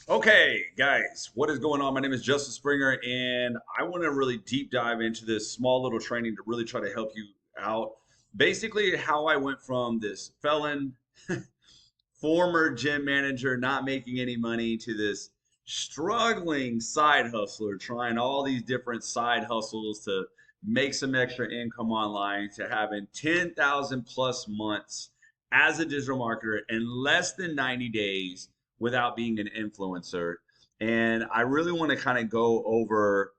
Okay, guys, what is going on? My name is Justin Springer, and I want to really deep dive into this small little training to really try to help you out. Basically, how I went from this felon, former gym manager, not making any money, to this struggling side hustler, trying all these different side hustles to make some extra income online, to having 10,000 plus months as a digital marketer in less than 90 days without being an influencer. And I really want to kind of go over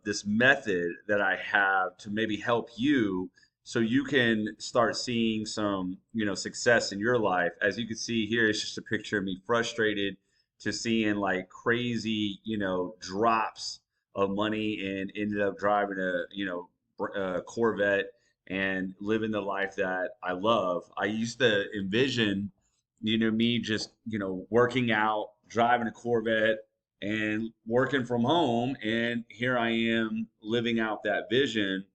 this method that I have to maybe help you so you can start seeing some, success in your life. As you can see here, it's just a picture of me frustrated to seeing like crazy, drops of money and ended up driving a Corvette and living the life that I love. I used to envision, me just, working out, driving a Corvette, and working from home. And here I am living out that vision,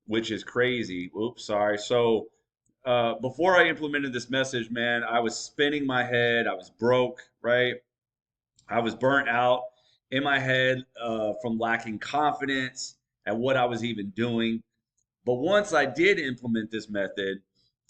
which is crazy. Oops, sorry. So, before I implemented this message, man, I was spinning my head. I was broke, right? I was burnt out in my head from lacking confidence at what I was even doing. But once I did implement this method,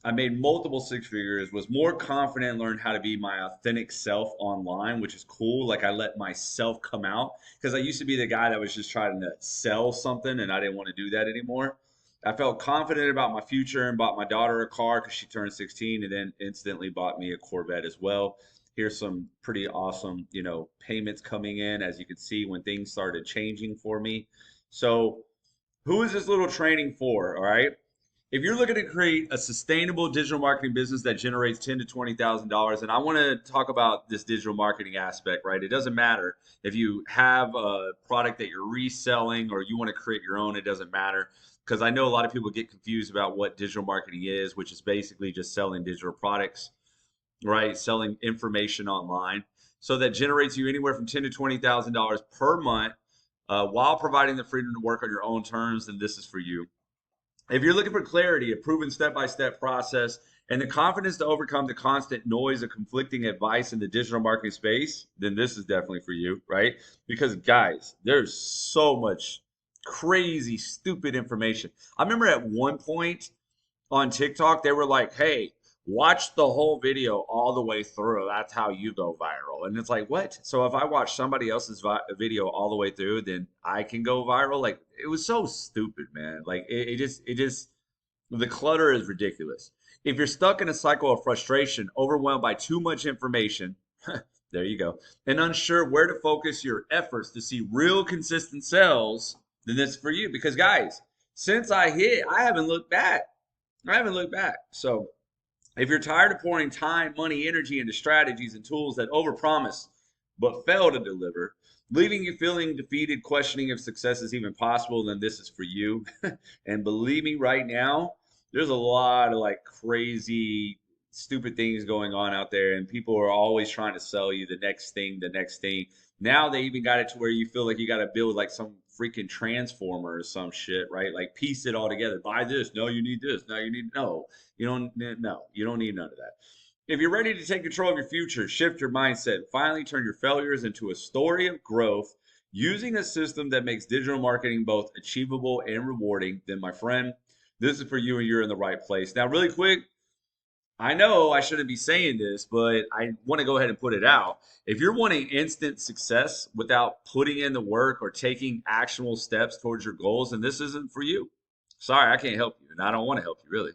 I made multiple six figures, was more confident, learned how to be my authentic self online, which is cool. Like I let myself come out because I used to be the guy that was just trying to sell something and I didn't want to do that anymore. I felt confident about my future and bought my daughter a car because she turned 16 and then instantly bought me a Corvette as well. Here's some pretty awesome, payments coming in as you can see when things started changing for me. So, who is this little training for? All right. If you're looking to create a sustainable digital marketing business that generates $10,000 to $20,000, and I want to talk about this digital marketing aspect, right? It doesn't matter if you have a product that you're reselling or you want to create your own, it doesn't matter. Because I know a lot of people get confused about what digital marketing is, which is basically just selling digital products, right? Selling information online. So that generates you anywhere from $10,000 to $20,000 per month while providing the freedom to work on your own terms, then this is for you. If you're looking for clarity, a proven step by step process, and the confidence to overcome the constant noise of conflicting advice in the digital marketing space, then this is definitely for you, right? Because, guys, there's so much crazy, stupid information. I remember at one point on TikTok, they were like, hey, watch the whole video all the way through. That's how you go viral. And it's like, what? So if I watch somebody else's video all the way through, then I can go viral? Like, it was so stupid, man. Like, the clutter is ridiculous. If you're stuck in a cycle of frustration, overwhelmed by too much information, there you go, and unsure where to focus your efforts to see real consistent sales, then this is for you. Because, guys, since I hit, I haven't looked back. I haven't looked back. So if you're tired of pouring time, money, energy into strategies and tools that overpromise but fail to deliver, leaving you feeling defeated, questioning if success is even possible, then this is for you. And believe me, right now, there's a lot of like crazy, stupid things going on out there, and people are always trying to sell you the next thing, the next thing. Now they even got it to where you feel like you got to build like some freaking transformer or some shit, right? Like piece it all together. Buy this. No, you need this. No, you need no. You don't. No, you don't need none of that. If you're ready to take control of your future, shift your mindset, finally turn your failures into a story of growth using a system that makes digital marketing both achievable and rewarding, then my friend, this is for you and you're in the right place. Now, really quick, I know I shouldn't be saying this, but I want to go ahead and put it out. If you're wanting instant success without putting in the work or taking actionable steps towards your goals, then this isn't for you. Sorry, I can't help you, and I don't want to help you really.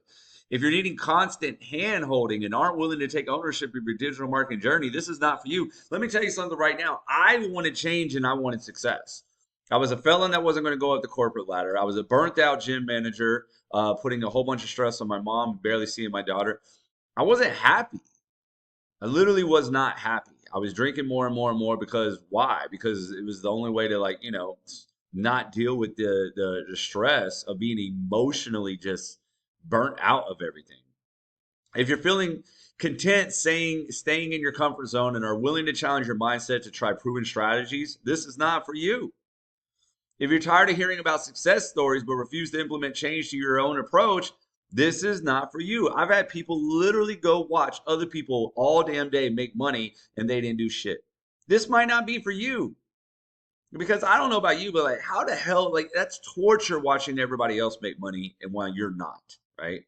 If you're needing constant hand holding and aren't willing to take ownership of your digital marketing journey, this is not for you. Let me tell you something right now. I wanted change and I wanted success. I was a felon that wasn't going to go up the corporate ladder. I was a burnt out gym manager, putting a whole bunch of stress on my mom, barely seeing my daughter. I wasn't happy. I literally was not happy. I was drinking more and more and more because why? Because it was the only way to like, not deal with the stress of being emotionally just burnt out of everything. If you're feeling content staying in your comfort zone and are willing to challenge your mindset to try proven strategies, this is not for you. If you're tired of hearing about success stories but refuse to implement change to your own approach, this is not for you. I've had people literally go watch other people all damn day make money and they didn't do shit. This might not be for you. Because I don't know about you, but like, how the hell, like, that's torture watching everybody else make money and while you're not, right?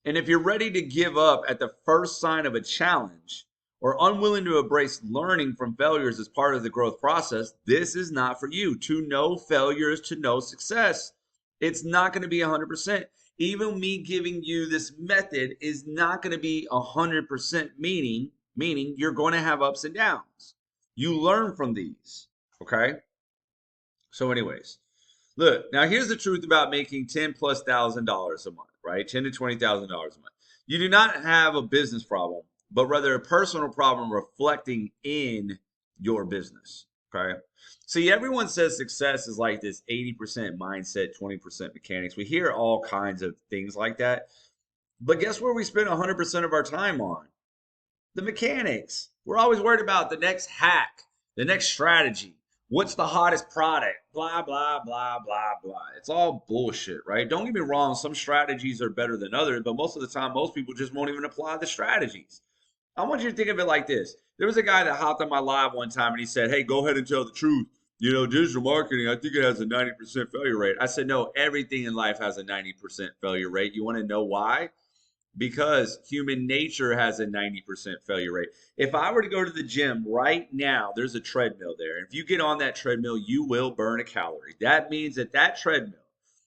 And if you're ready to give up at the first sign of a challenge or unwilling to embrace learning from failures as part of the growth process, this is not for you. To know failure is to know success. It's not going to be 100%. Even me giving you this method is not going to be 100% meaning you're going to have ups and downs. You learn from these, okay? So anyways, look, now here's the truth about making 10 plus $1,000 a month, right? 10 to $20,000 a month. You do not have a business problem, but rather a personal problem reflecting in your business. Okay. See, everyone says success is like this 80% mindset, 20% mechanics. We hear all kinds of things like that. But guess where we spend 100% of our time on? The mechanics. We're always worried about the next hack, the next strategy. What's the hottest product? Blah, blah, blah, blah, blah. It's all bullshit, right? Don't get me wrong. Some strategies are better than others, but most of the time, most people just won't even apply the strategies. I want you to think of it like this. There was a guy that hopped on my live one time and he said, "Hey, go ahead and tell the truth. You know, digital marketing, I think it has a 90% failure rate." I said, "No, everything in life has a 90% failure rate. You want to know why? Because human nature has a 90% failure rate. If I were to go to the gym right now, there's a treadmill there. If you get on that treadmill, you will burn a calorie. That means that that treadmill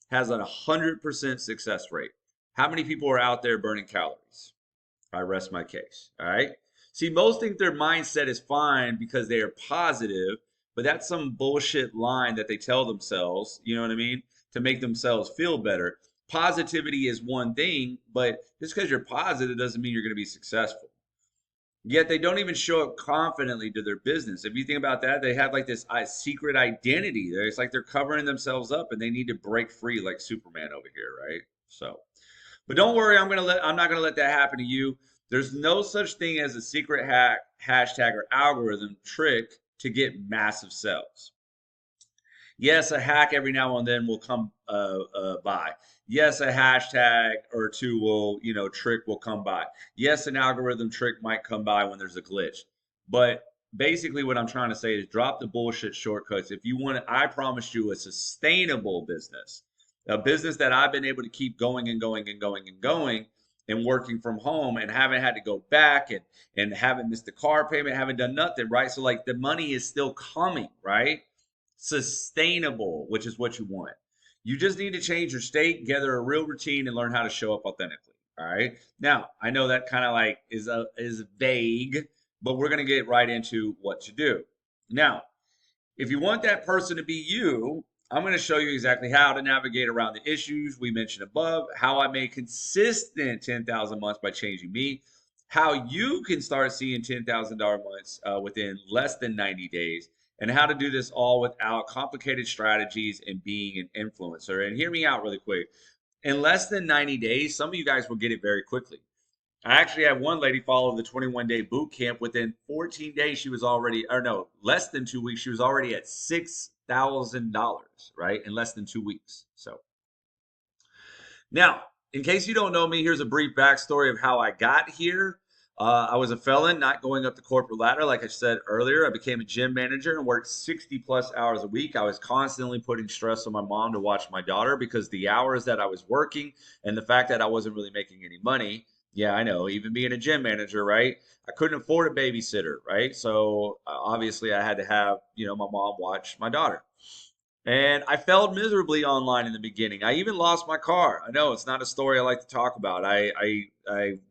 has a 100% success rate. How many people are out there burning calories? I rest my case. All right. See, most think their mindset is fine because they are positive, but that's some bullshit line that they tell themselves, you know what I mean, to make themselves feel better. Positivity is one thing, but just because you're positive doesn't mean you're going to be successful. Yet they don't even show up confidently to their business. If you think about that, they have like this secret identity. It's like they're covering themselves up and they need to break free like Superman over here, right? So, but don't worry, I'm not gonna let that happen to you. There's no such thing as a secret hack, hashtag, or algorithm trick to get massive sales. Yes, a hack every now and then will come by. Yes, a hashtag or two will, trick will come by. Yes, an algorithm trick might come by when there's a glitch. But basically, what I'm trying to say is drop the bullshit shortcuts. If you want, I promise you a sustainable business, a business that I've been able to keep going and going and going and going and working from home and haven't had to go back and haven't missed the car payment, haven't done nothing, right? So like the money is still coming, right? Sustainable, which is what you want. You just need to change your state, gather a real routine, and learn how to show up authentically. All right. Now, I know that kind of like is vague, but we're gonna get right into what to do. Now, if you want that person to be you, I'm going to show you exactly how to navigate around the issues we mentioned above, how I made consistent 10,000 months by changing me, how you can start seeing $10,000 months within less than 90 days, and how to do this all without complicated strategies and being an influencer. And hear me out really quick. In less than 90 days, some of you guys will get it very quickly. I actually had one lady follow the 21-day boot camp. Within 14 days, she was already, or no, less than 2 weeks, she was already at $6,000, right? In less than 2 weeks. So now, in case you don't know me, here's a brief backstory of how I got here. I was a felon, not going up the corporate ladder. Like I said earlier, I became a gym manager and worked 60 plus hours a week. I was constantly putting stress on my mom to watch my daughter because the hours that I was working and the fact that I wasn't really making any money. Yeah, I know, even being a gym manager, right? I couldn't afford a babysitter, right? So obviously I had to have, my mom watch my daughter. And I failed miserably online in the beginning. I even lost my car. I know it's not a story I like to talk about. I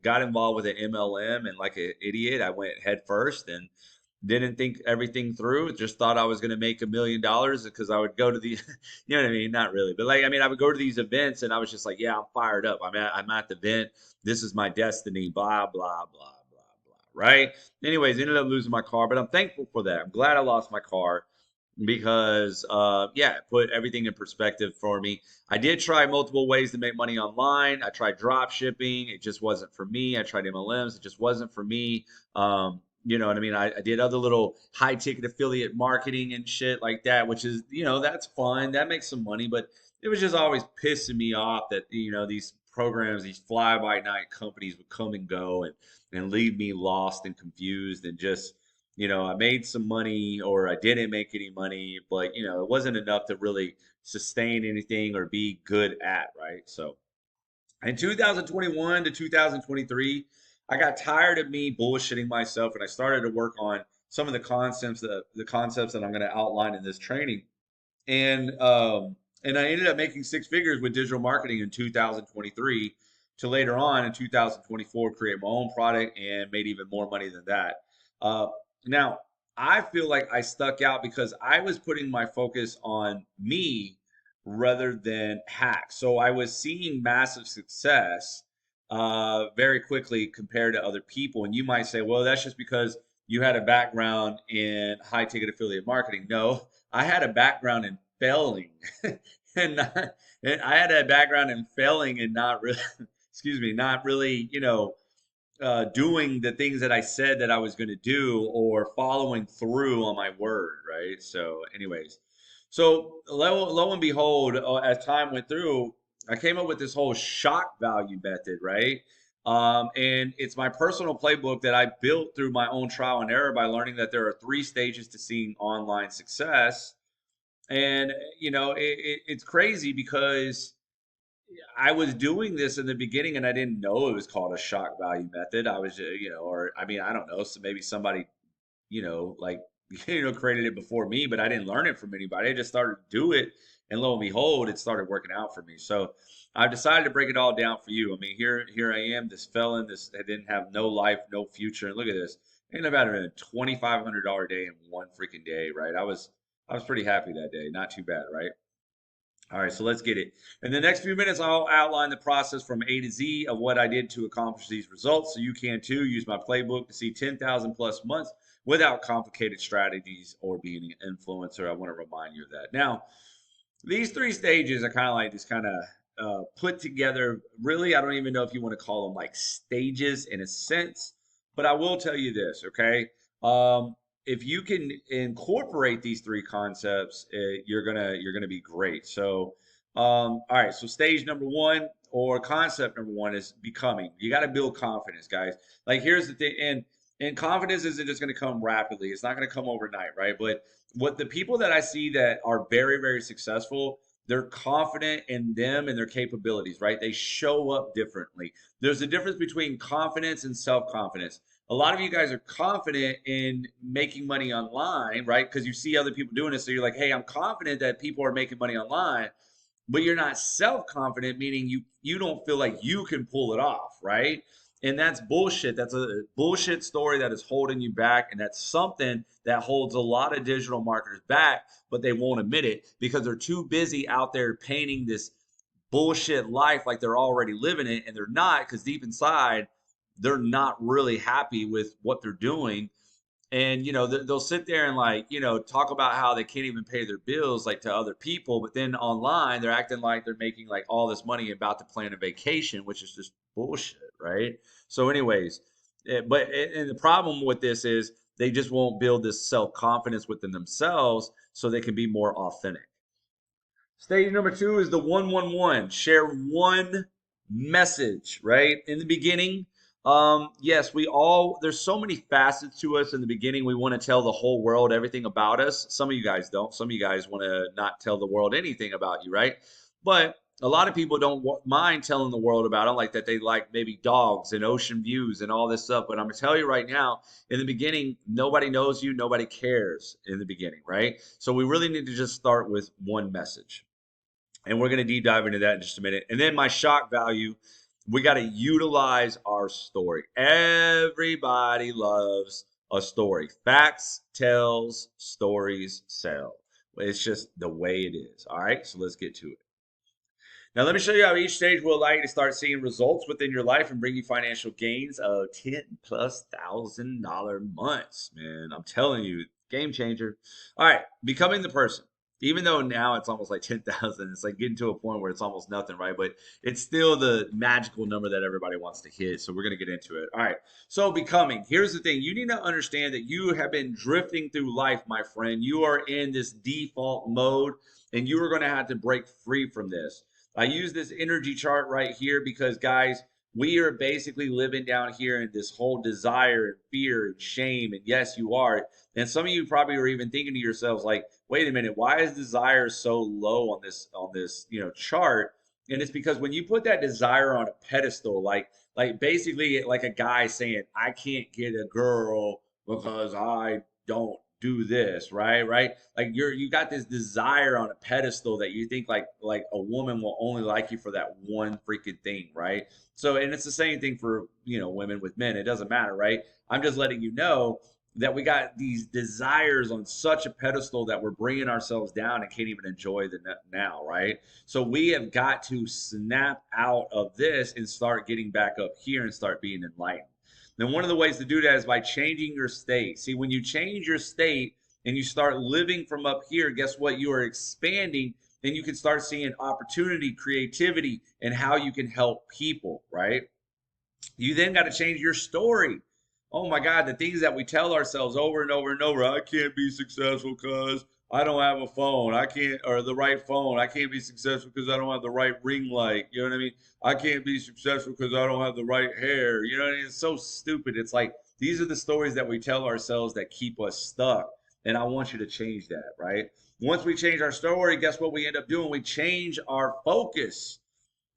got involved with an MLM and like an idiot, I went head first and didn't think everything through. Just thought I was going to make $1 million because I would go to the, you know what I mean? Not really, but like, I mean, I would go to these events and I was just like, yeah, I'm fired up. I'm at the event. This is my destiny, blah, blah, blah, blah, blah. Right. Anyways, ended up losing my car, but I'm thankful for that. I'm glad I lost my car because yeah, it put everything in perspective for me. I did try multiple ways to make money online. I tried drop shipping. It just wasn't for me. I tried MLMs. It just wasn't for me. You know what I mean? I did other little high ticket affiliate marketing and shit like that, which is, that's fun. That makes some money, but it was just always pissing me off that, these programs, these fly by night companies would come and go and leave me lost and confused and just, I made some money or I didn't make any money, but it wasn't enough to really sustain anything or be good at, right? So in 2021 to 2023, I got tired of me bullshitting myself and I started to work on some of the concepts that I'm going to outline in this training. And I ended up making six figures with digital marketing in 2023 to later on in 2024 create my own product and made even more money than that. Uh, Now, I feel like I stuck out because I was putting my focus on me rather than hacks. So I was seeing massive success very quickly compared to other people. And you might say, well, that's just because you had a background in high ticket affiliate marketing. No, I had a background in failing, and, and I had a background in failing and not really, excuse me, not really, doing the things that I said that I was going to do or following through on my word, right? So, anyways, so lo and behold, as time went through, I came up with this whole shock value method, right? And it's my personal playbook that I built through my own trial and error by learning that there are three stages to seeing online success. And it's crazy because I was doing this in the beginning and I didn't know it was called a shock value method. I was, or I mean, I don't know. So maybe somebody, like, created it before me, but I didn't learn it from anybody. I just started to do it. And lo and behold, it started working out for me. So I've decided to break it all down for you. I mean, here I am, this felon, this I didn't have no life, no future. And look at this. I ended up having a $2,500 day in one freaking day, right? I was pretty happy that day. Not too bad, right? All right, so let's get it. In the next few minutes, I'll outline the process from A to Z of what I did to accomplish these results so you can too. Use my playbook to see 10,000 plus months without complicated strategies or being an influencer. I want to remind you of that. Now, these three stages are kind of like this kind of put together. Really, I don't even know if you want to call them like stages in a sense, but I will tell you this, okay? If you can incorporate these three concepts, you're gonna be great. So, all right. So stage number one or concept number one is becoming. You got to build confidence, guys. Like here's the thing, and confidence isn't just going to come rapidly. It's not going to come overnight, right? But what the people that I see that are very, very successful, they're confident in them and their capabilities, right? They show up differently. There's a difference between confidence and self-confidence. A lot of you guys are confident in making money online, right? Because you see other people doing it. So you're like, hey, I'm confident that people are making money online, but you're not self-confident, meaning you don't feel like you can pull it off, right? And that's bullshit. That's a bullshit story that is holding you back, and that's something that holds a lot of digital marketers back, but they won't admit it because they're too busy out there painting this bullshit life like they're already living it, and they're not, because deep inside they're not really happy with what they're doing. And they'll sit there and like talk about how they can't even pay their bills like to other people, but then online they're acting like they're making like all this money about to plan a vacation, which is just bullshit, right? So anyways, and the problem with this is they just won't build this self-confidence within themselves so they can be more authentic. Stage number two is the 111. Share one message, right? In the beginning, yes, there's so many facets to us in the beginning. We want to tell the whole world everything about us. Some of you guys don't. Some of you guys want to not tell the world anything about you, right? But a lot of people don't mind telling the world about them, like that they like maybe dogs and ocean views and all this stuff. But I'm going to tell you right now, in the beginning, nobody knows you, nobody cares in the beginning, right? So we really need to just start with one message. And we're going to deep dive into that in just a minute. And then my shock value, we got to utilize our story. Everybody loves a story. Facts tells, stories sell. It's just the way it is. All right, so let's get to it. Now, let me show you how each stage will allow you to start seeing results within your life and bring you financial gains of $10,000+ months. Man, I'm telling you, game changer. All right, becoming the person. Even though now it's almost like 10,000, it's like getting to a point where it's almost nothing, right? But it's still the magical number that everybody wants to hit. So we're going to get into it. All right. So becoming. Here's the thing. You need to understand that you have been drifting through life, my friend. You are in this default mode, and you are going to have to break free from this. I use this energy chart right here because, guys, we are basically living down here in this whole desire and fear and shame. And yes, you are. And some of you probably are even thinking to yourselves, like, wait a minute, why is desire so low on this, chart? And it's because when you put that desire on a pedestal, like basically like a guy saying, I can't get a girl because I don't do this, right? Right? Like you got this desire on a pedestal that you think like a woman will only like you for that one freaking thing, right? So, and it's the same thing for, women with men. It doesn't matter, right? I'm just letting you know that we got these desires on such a pedestal that we're bringing ourselves down and can't even enjoy the now, right? So we have got to snap out of this and start getting back up here and start being enlightened. Then one of the ways to do that is by changing your state. See, when you change your state and you start living from up here, guess what? You are expanding. Then you can start seeing opportunity, creativity, and how you can help people, right? You then got to change your story. Oh my God, the things that we tell ourselves over and over and over. I can't be successful because I don't have a phone. I can't, or the right phone. I can't be successful because I don't have the right ring light. You know what I mean? I can't be successful because I don't have the right hair. You know what I mean? It's so stupid. It's like these are the stories that we tell ourselves that keep us stuck. And I want you to change that, right? Once we change our story, guess what we end up doing? We change our focus.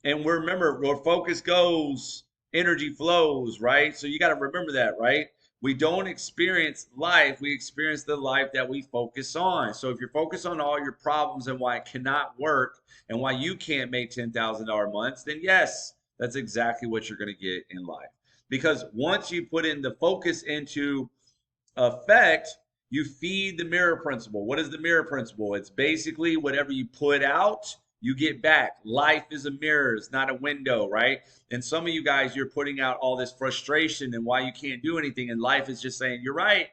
And remember, where focus goes, energy flows, right? So you got to remember that, right? We don't experience life, we experience the life that we focus on. So if you're focused on all your problems and why it cannot work and why you can't make $10,000 months, then yes, that's exactly what you're going to get in life. Because once you put in the focus into effect, you feed the mirror principle. What is the mirror principle? It's basically whatever you put out, you get back. Life is a mirror, it's not a window, right? And some of you guys, you're putting out all this frustration and why you can't do anything. And life is just saying, you're right.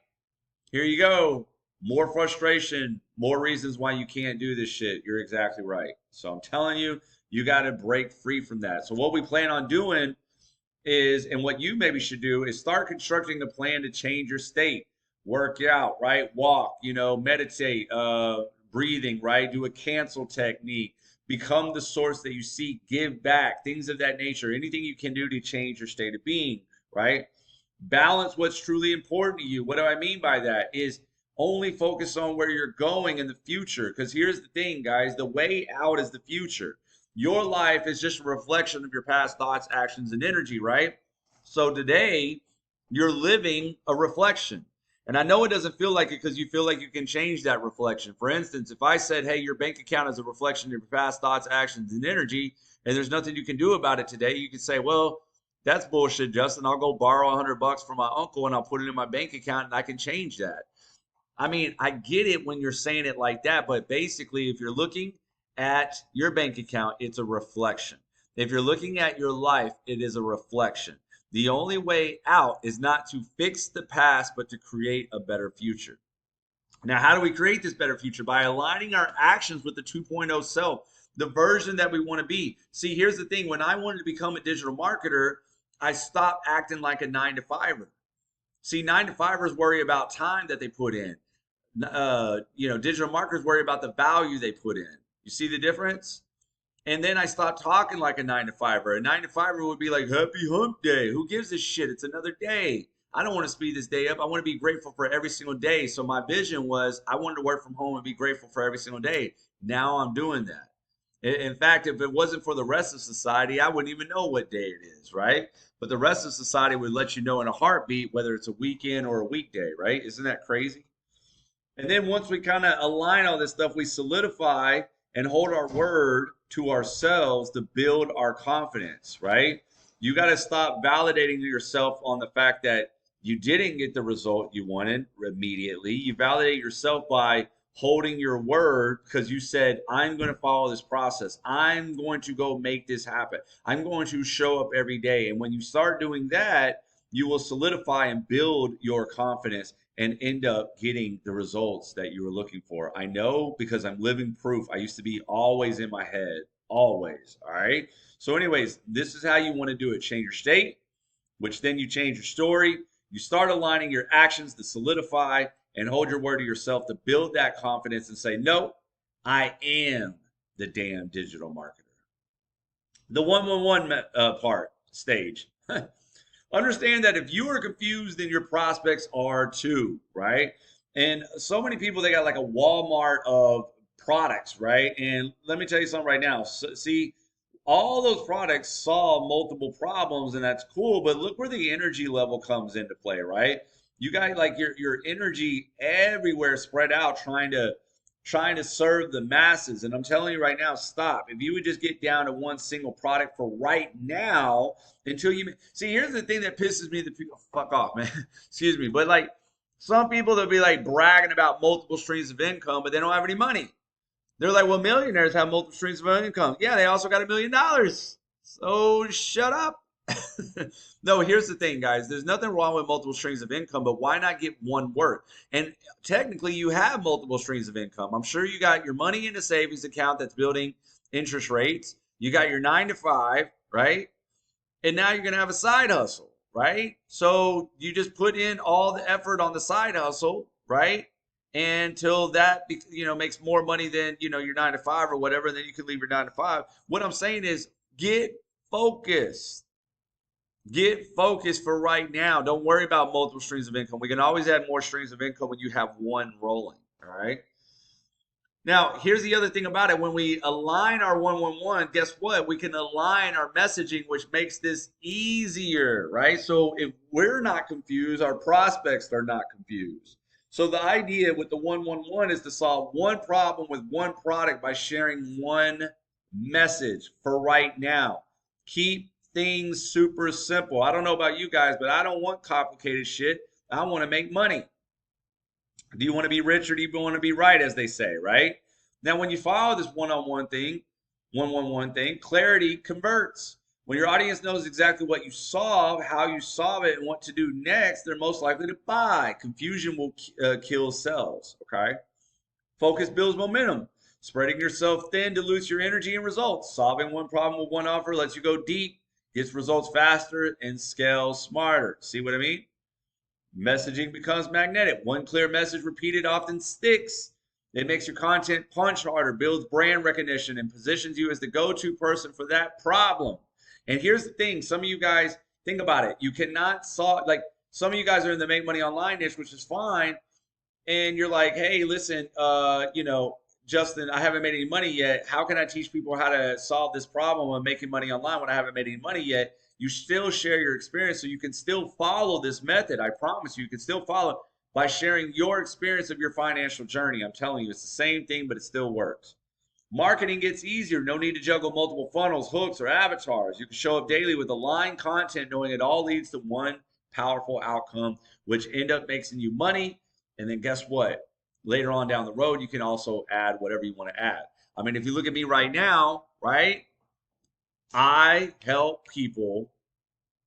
Here you go. More frustration, more reasons why you can't do this shit. You're exactly right. So I'm telling you, you got to break free from that. So what we plan on doing is, and what you maybe should do is start constructing a plan to change your state. Work out, right? Walk, meditate, breathing, right? Do a cancel technique. Become the source that you seek. Give back, things of that nature. Anything you can do to change your state of being, right? Balance what's truly important to you. What do I mean by that? Is only focus on where you're going in the future. Because here's the thing, guys, the way out is the future. Your life is just a reflection of your past thoughts, actions, and energy, right? So today, you're living a reflection. And I know it doesn't feel like it because you feel like you can change that reflection. For instance, if I said, hey, your bank account is a reflection of your past thoughts, actions, and energy, and there's nothing you can do about it today, you could say, well, that's bullshit, Justin. I'll go borrow $100 from my uncle and I'll put it in my bank account and I can change that. I mean, I get it when you're saying it like that, but basically, if you're looking at your bank account, it's a reflection. If you're looking at your life, it is a reflection. The only way out is not to fix the past, but to create a better future. Now, how do we create this better future? By aligning our actions with the 2.0 self, the version that we want to be. See, here's the thing. When I wanted to become a digital marketer, I stopped acting like a 9 to 5er. See, 9 to 5ers worry about time that they put in. Digital marketers worry about the value they put in. You see the difference? And then I stopped talking like a 9 to 5er. A 9 to 5er would be like, happy hump day. Who gives a shit? It's another day. I don't want to speed this day up. I want to be grateful for every single day. So my vision was I wanted to work from home and be grateful for every single day. Now I'm doing that. In fact, if it wasn't for the rest of society, I wouldn't even know what day it is, right? But the rest of society would let you know in a heartbeat whether it's a weekend or a weekday, right? Isn't that crazy? And then once we kind of align all this stuff, we solidify and hold our word to ourselves to build our confidence, right? You got to stop validating yourself on the fact that you didn't get the result you wanted immediately. You validate yourself by holding your word because you said, I'm going to follow this process. I'm going to go make this happen. I'm going to show up every day. And when you start doing that, you will solidify and build your confidence and end up getting the results that you were looking for. I know because I'm living proof. I used to be always in my head, always. All right. So, anyways, this is how you want to do it. Change your state, which then you change your story. You start aligning your actions to solidify and hold your word to yourself to build that confidence and say, no, I am the damn digital marketer. The 111 part. stage. Understand that if you are confused, then your prospects are too, right? And so many people, they got like a Walmart of products, right? And let me tell you something right now. See, all those products solve multiple problems, and that's cool. But look where the energy level comes into play, right? You got like your energy everywhere spread out, trying to serve the masses. And I'm telling you right now, stop. If you would just get down to one single product for right now, until you see, here's the thing that pisses me the fuck off, man. Excuse me, but like some people, they'll be like bragging about multiple streams of income, but they don't have any money. They're like, well, millionaires have multiple streams of income. Yeah, they also got $1 million. So shut up. No, here's the thing, guys. There's nothing wrong with multiple streams of income, but why not get one work? And technically, you have multiple streams of income. I'm sure you got your money in a savings account that's building interest rates. You got your 9 to 5, right? And now you're going to have a side hustle, right? So you just put in all the effort on the side hustle, right? Until that makes more money than your 9 to 5 or whatever, then you can leave your 9 to 5. What I'm saying is get focused. Get focused for right now. Don't worry about multiple streams of income. We can always add more streams of income when you have one rolling. All right. Now, here's the other thing about it. When we align our 111, guess what? We can align our messaging, which makes this easier, right? So if we're not confused, our prospects are not confused. So the idea with the 111 is to solve one problem with one product by sharing one message for right now. Keep things super simple. I don't know about you guys, but I don't want complicated shit. I want to make money. Do you want to be rich or do you want to be right, as they say, right? Now, when you follow this one-on-one thing, 111 thing, clarity converts. When your audience knows exactly what you solve, how you solve it, and what to do next, they're most likely to buy. Confusion will kill sales, okay? Focus builds momentum. Spreading yourself thin dilutes your energy and results. Solving one problem with one offer lets you go deep, gets results faster, and scales smarter. See what I mean? Messaging becomes magnetic. One clear message repeated often sticks. It makes your content punch harder, builds brand recognition, and positions you as the go-to person for that problem. And here's the thing. Some of you guys, think about it. You cannot solve, like some of you guys are in the make money online niche, which is fine. And you're like, hey, listen, Justin, I haven't made any money yet. How can I teach people how to solve this problem of making money online when I haven't made any money yet? You still share your experience, so you can still follow this method. I promise you can still follow by sharing your experience of your financial journey. I'm telling you, it's the same thing, but it still works. Marketing gets easier. No need to juggle multiple funnels, hooks, or avatars. You can show up daily with aligned content, knowing it all leads to one powerful outcome, which end up making you money. And then guess what? Later on down the road, you can also add whatever you want to add. I mean, if you look at me right now, right? I help people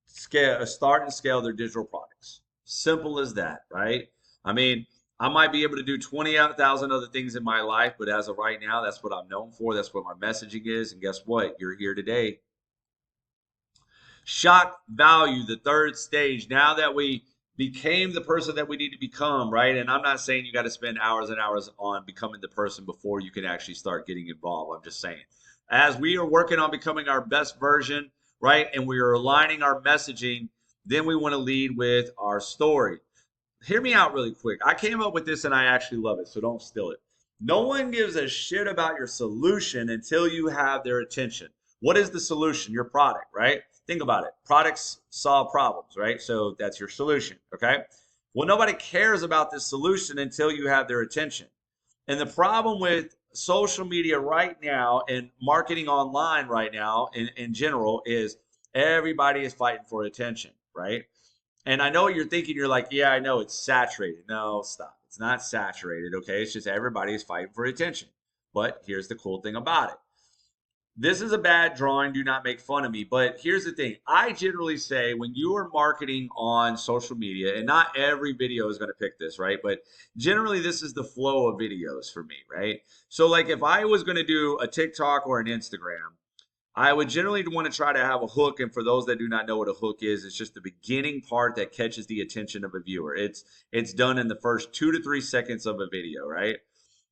start and scale their digital products. Simple as that, right? I mean, I might be able to do 20,000 other things in my life, but as of right now, that's what I'm known for. That's what my messaging is. And guess what? You're here today. Shock value, the third stage. Now that we became the person that we need to become, right? And I'm not saying you got to spend hours and hours on becoming the person before you can actually start getting involved. I'm just saying, as we are working on becoming our best version, right? And we are aligning our messaging, then we want to lead with our story. Hear me out really quick. I came up with this and I actually love it, so don't steal it. No one gives a shit about your solution until you have their attention. What is the solution? Your product, right? Think about it. Products solve problems, right? So that's your solution, okay? Well, nobody cares about this solution until you have their attention. And the problem with social media right now and marketing online right now in general is everybody is fighting for attention, right? And I know what you're thinking. You're like, yeah, I know it's saturated. No, stop. It's not saturated, okay? It's just everybody is fighting for attention. But here's the cool thing about it. This is a bad drawing. Do not make fun of me. But here's the thing. I generally say when you are marketing on social media, and not every video is going to pick this, right? But generally, this is the flow of videos for me, right? So like if I was going to do a TikTok or an Instagram, I would generally want to try to have a hook. And for those that do not know what a hook is, it's just the beginning part that catches the attention of a viewer. It's done in the first 2 to 3 seconds of a video, right?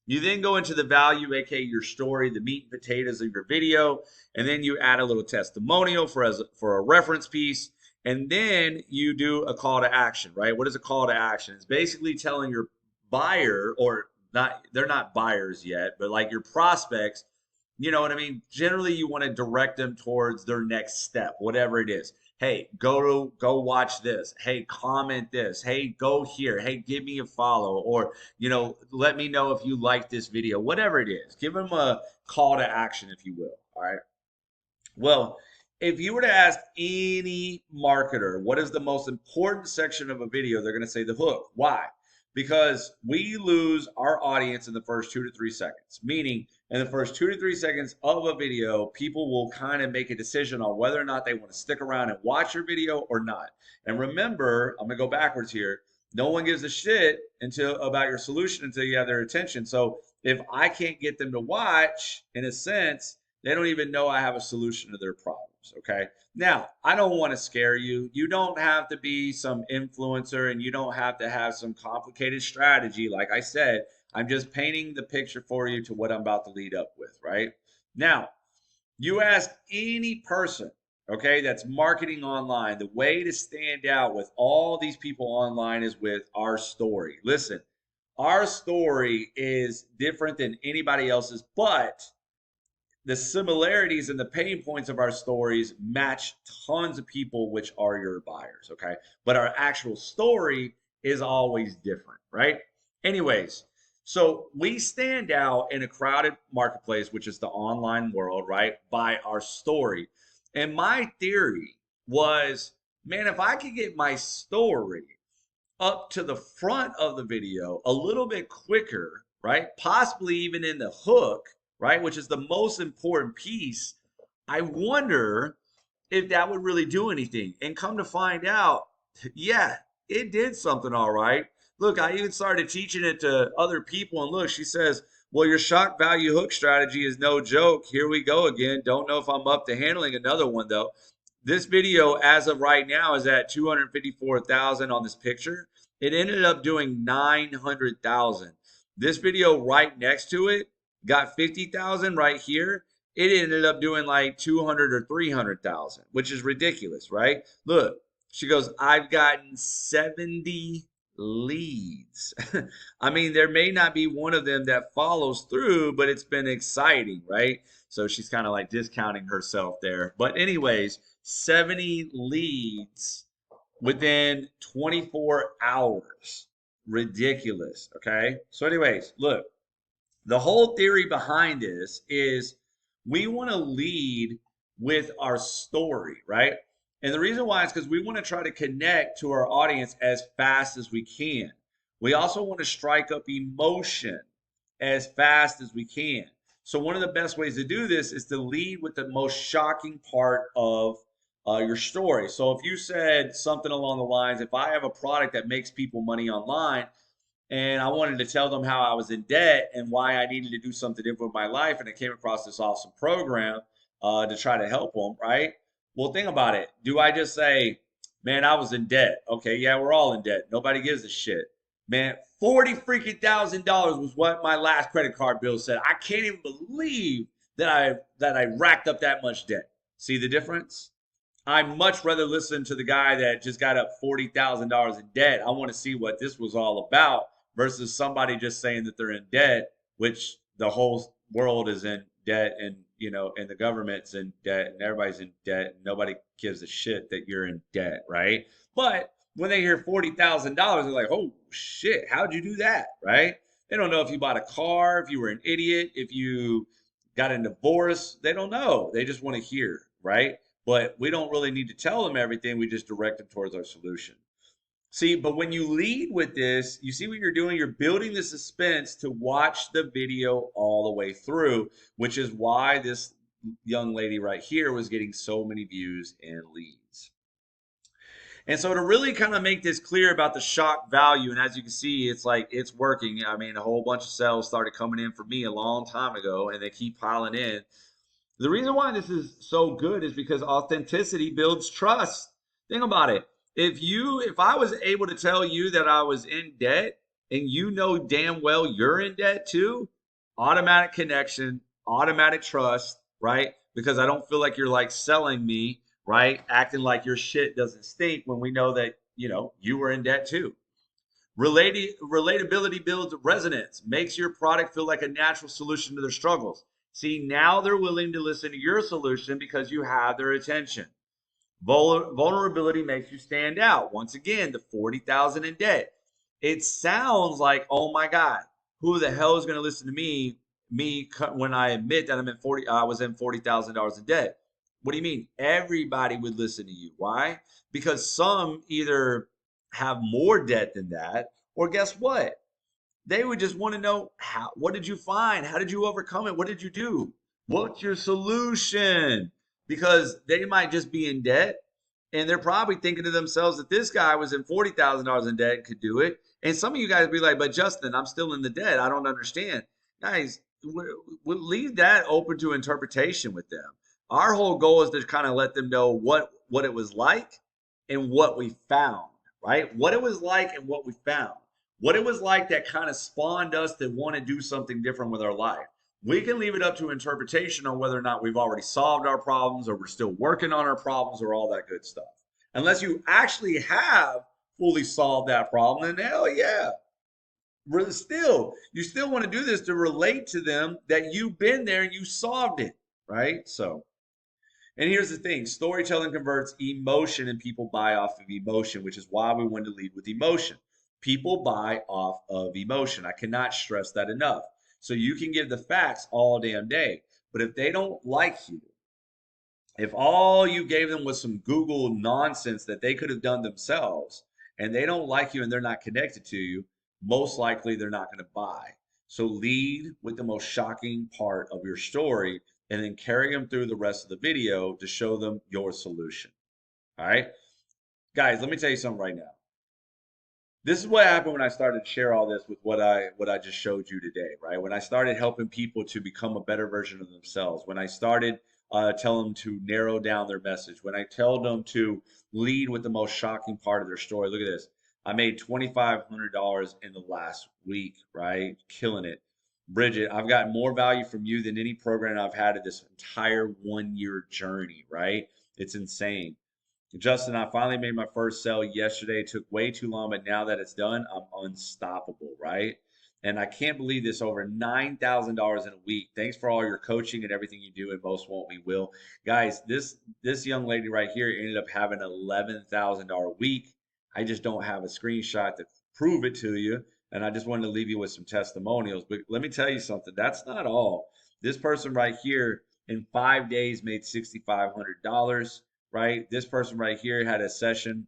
You then go into the value, aka your story, the meat and potatoes of your video, and then you add a little testimonial for a reference piece, and then you do a call to action, right? What is a call to action? It's basically telling your buyer, or not, they're not buyers yet, but like your prospects, you know what I mean? Generally, you want to direct them towards their next step, whatever it is. Hey, go watch this. Hey, comment this. Hey, go here. Hey, give me a follow, or let me know if you like this video. Whatever it is, give them a call to action, if you will. All right. Well, if you were to ask any marketer what is the most important section of a video, they're going to say the hook. Why? Because we lose our audience in the first 2 to 3 seconds, meaning in the first 2 to 3 seconds of a video, people will kind of make a decision on whether or not they want to stick around and watch your video or not. And remember, I'm going to go backwards here. No one gives a shit about your solution until you have their attention. So if I can't get them to watch, in a sense, they don't even know I have a solution to their problems. Okay. Now, I don't want to scare you. You don't have to be some influencer and you don't have to have some complicated strategy. Like I said, I'm just painting the picture for you to what I'm about to lead up with, right? Now, you ask any person, okay, that's marketing online, the way to stand out with all these people online is with our story. Listen, our story is different than anybody else's, but the similarities and the pain points of our stories match tons of people, which are your buyers, okay? But our actual story is always different, right? Anyways, so we stand out in a crowded marketplace, which is the online world, right? By our story. And my theory was, man, if I could get my story up to the front of the video a little bit quicker, right? Possibly even in the hook, right? Which is the most important piece. I wonder if that would really do anything. And come to find out, yeah, it did something all right. Look, I even started teaching it to other people. And look, she says, well, your shock value hook strategy is no joke. Here we go again. Don't know if I'm up to handling another one, though. This video, as of right now, is at 254,000 on this picture. It ended up doing 900,000. This video right next to it got 50,000 right here. It ended up doing like 200 or 300,000, which is ridiculous, right? Look, she goes, I've gotten 70 leads. I mean, there may not be one of them that follows through, but it's been exciting, right? So she's kind of like discounting herself there. But anyways, 70 leads within 24 hours. Ridiculous, okay? So anyways, look, the whole theory behind this is we want to lead with our story, right? And the reason why is because we want to try to connect to our audience as fast as we can. We also want to strike up emotion as fast as we can. So one of the best ways to do this is to lead with the most shocking part of your story. So if you said something along the lines, if I have a product that makes people money online, and I wanted to tell them how I was in debt and why I needed to do something different with my life. And I came across this awesome program to try to help them, right? Well, think about it. Do I just say, man, I was in debt? Okay, yeah, we're all in debt. Nobody gives a shit. Man, 40 freaking $1,000 was what my last credit card bill said. I can't even believe that I racked up that much debt. See the difference? I'd much rather listen to the guy that just got up $40,000 in debt. I want to see what this was all about versus somebody just saying that they're in debt, which the whole world is in debt, and and the government's in debt and everybody's in debt and nobody gives a shit that you're in debt, right? But when they hear $40,000, they're like, oh shit, how'd you do that? Right? They don't know if you bought a car, if you were an idiot, if you got a divorce. They don't know. They just want to hear, right? But we don't really need to tell them everything. We just direct them towards our solution. See, but when you lead with this, you see what you're doing? You're building the suspense to watch the video all the way through, which is why this young lady right here was getting so many views and leads. And so to really kind of make this clear about the shock value, and as you can see, it's like it's working. I mean, a whole bunch of sales started coming in for me a long time ago, and they keep piling in. The reason why this is so good is because authenticity builds trust. Think about it. If I was able to tell you that I was in debt and you know damn well you're in debt too, automatic connection, automatic trust, right? Because I don't feel like you're like selling me, right? Acting like your shit doesn't stink when we know that, you were in debt too. Relatability builds resonance, makes your product feel like a natural solution to their struggles. See, now they're willing to listen to your solution because you have their attention. Vulnerability makes you stand out. Once again, the 40,000 in debt. It sounds like, oh my God, who the hell is going to listen to me when I admit that I was in $40,000 in debt. What do you mean? Everybody would listen to you. Why? Because some either have more debt than that, or guess what? They would just want to know, what did you find? How did you overcome it? What did you do? What's your solution? Because they might just be in debt, and they're probably thinking to themselves that this guy was in $40,000 in debt and could do it. And some of you guys be like, but Justin, I'm still in the debt. I don't understand. Guys, we'll leave that open to interpretation with them. Our whole goal is to kind of let them know what it was like and what we found, right? What it was like and what we found. What it was like that kind of spawned us to want to do something different with our life. We can leave it up to interpretation on whether or not we've already solved our problems or we're still working on our problems or all that good stuff. Unless you actually have fully solved that problem, then hell yeah. You still want to do this to relate to them that you've been there and you solved it, right? So, and here's the thing, storytelling converts emotion and people buy off of emotion, which is why we want to lead with emotion. People buy off of emotion. I cannot stress that enough. So you can give the facts all damn day, but if they don't like you, if all you gave them was some Google nonsense that they could have done themselves, and they don't like you and they're not connected to you, most likely they're not going to buy. So lead with the most shocking part of your story and then carry them through the rest of the video to show them your solution. All right. Guys, let me tell you something right now. This is what happened when I started to share all this with what I just showed you today, right? When I started helping people to become a better version of themselves, when I started telling them to narrow down their message, when I tell them to lead with the most shocking part of their story. Look at this. I made $2,500 in the last week, right? Killing it. Bridget, I've got more value from you than any program I've had in this entire 1 year journey, right? It's insane. Justin, I finally made my first sale yesterday. It took way too long, but now that it's done, I'm unstoppable, right? And I can't believe this, over $9,000 in a week. Thanks for all your coaching and everything you do, and most won't, we will. Guys, this young lady right here ended up having an $11,000 week. I just don't have a screenshot to prove it to you, and I just wanted to leave you with some testimonials. But let me tell you something, that's not all. This person right here in 5 days made $6,500. Right? This person right here had a session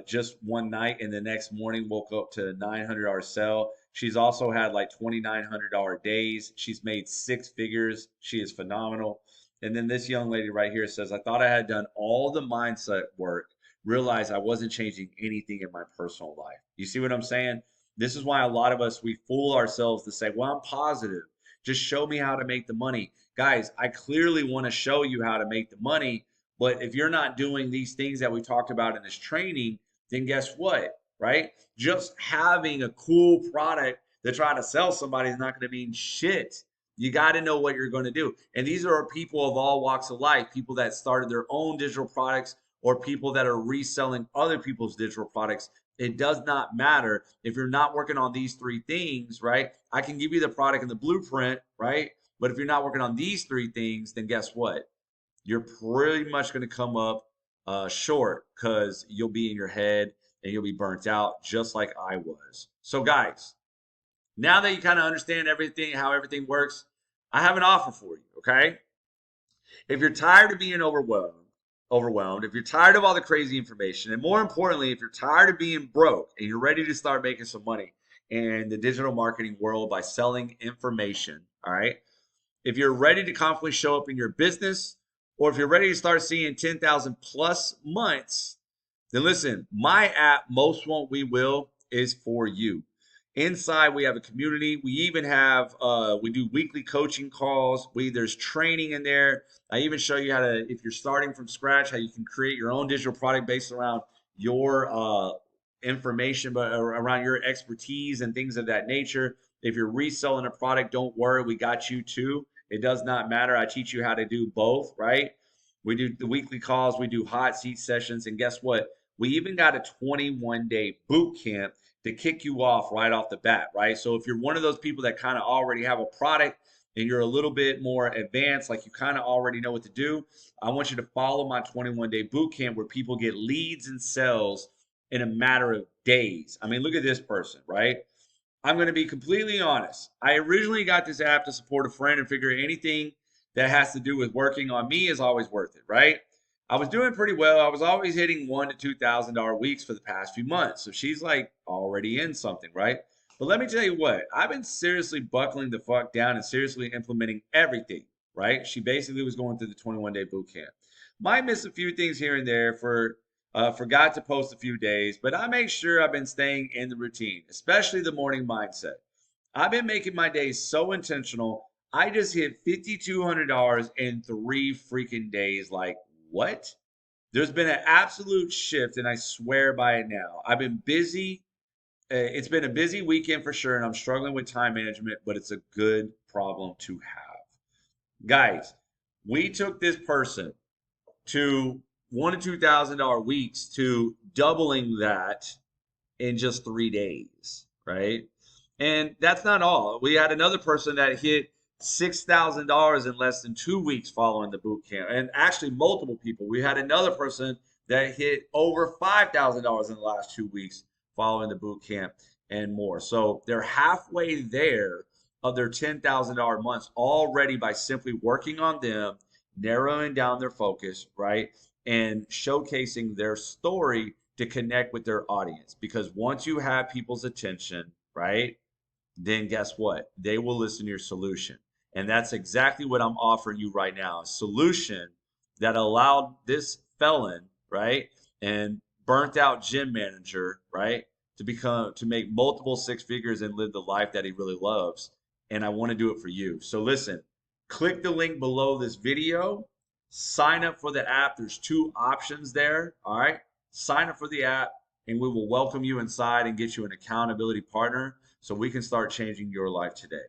just one night, and the next morning woke up to a $900 sale. She's also had like $2,900 days. She's made six figures. She is phenomenal. And then this young lady right here says, I thought I had done all the mindset work, realized I wasn't changing anything in my personal life. You see what I'm saying? This is why a lot of us, we fool ourselves to say, well, I'm positive. Just show me how to make the money. Guys, I clearly want to show you how to make the money, but if you're not doing these things that we talked about in this training, then guess what, right? Just having a cool product to try to sell somebody is not going to mean shit. You got to know what you're going to do. And these are people of all walks of life, people that started their own digital products or people that are reselling other people's digital products. It does not matter if you're not working on these three things, right? I can give you the product and the blueprint, right? But if you're not working on these three things, then guess what? You're pretty much going to come up short, because you'll be in your head and you'll be burnt out just like I was. So guys, now that you kind of understand everything, how everything works, I have an offer for you, okay? If you're tired of being overwhelmed, if you're tired of all the crazy information, and more importantly, if you're tired of being broke and you're ready to start making some money in the digital marketing world by selling information, all right? If you're ready to confidently show up in your business, or if you're ready to start seeing 10,000 plus months, then listen, my app, Most Won't We Will, is for you. Inside, we have a community. We even have, we do weekly coaching calls. There's training in there. I even show you how to, if you're starting from scratch, how you can create your own digital product based around your information but around your expertise and things of that nature. If you're reselling a product, don't worry, we got you too. It does not matter. I teach you how to do both, right? We do the weekly calls, we do hot seat sessions, and guess what? We even got a 21-day boot camp to kick you off right off the bat, right? So if you're one of those people that kind of already have a product and you're a little bit more advanced, like you kind of already know what to do, I want you to follow my 21-day boot camp where people get leads and sales in a matter of days. I mean, look at this person, right? I'm going to be completely honest. I originally got this app to support a friend and figure anything that has to do with working on me is always worth it, right? I was doing pretty well. I was always hitting $1,000 to $2,000 weeks for the past few months. So she's like already in something, right? But let me tell you what, I've been seriously buckling the fuck down and seriously implementing everything, right? She basically was going through the 21-day boot camp. Might miss a few things here and there forgot to post a few days, but I make sure I've been staying in the routine, especially the morning mindset. I've been making my days so intentional. I just hit $5,200 in 3 freaking days. Like, what? There's been an absolute shift, and I swear by it now. I've been busy. It's been a busy weekend for sure, and I'm struggling with time management, but it's a good problem to have. Guys, we took this person to $1,000 to $2,000 weeks to doubling that in just 3 days, right? And that's not all. We had another person that hit $6,000 in less than 2 weeks following the boot camp, and actually multiple people. We had another person that hit over $5,000 in the last 2 weeks following the boot camp and more. So they're halfway there of their $10,000 months already by simply working on them, narrowing down their focus, right? And showcasing their story to connect with their audience. Because once you have people's attention, right, then guess what? They will listen to your solution. And that's exactly what I'm offering you right now, a solution that allowed this felon, right, and burnt out gym manager, right, to make multiple six figures and live the life that he really loves. And I want to do it for you. So listen, click the link below this video, sign up for the app. There's 2 options there. All right. Sign up for the app and we will welcome you inside and get you an accountability partner so we can start changing your life today.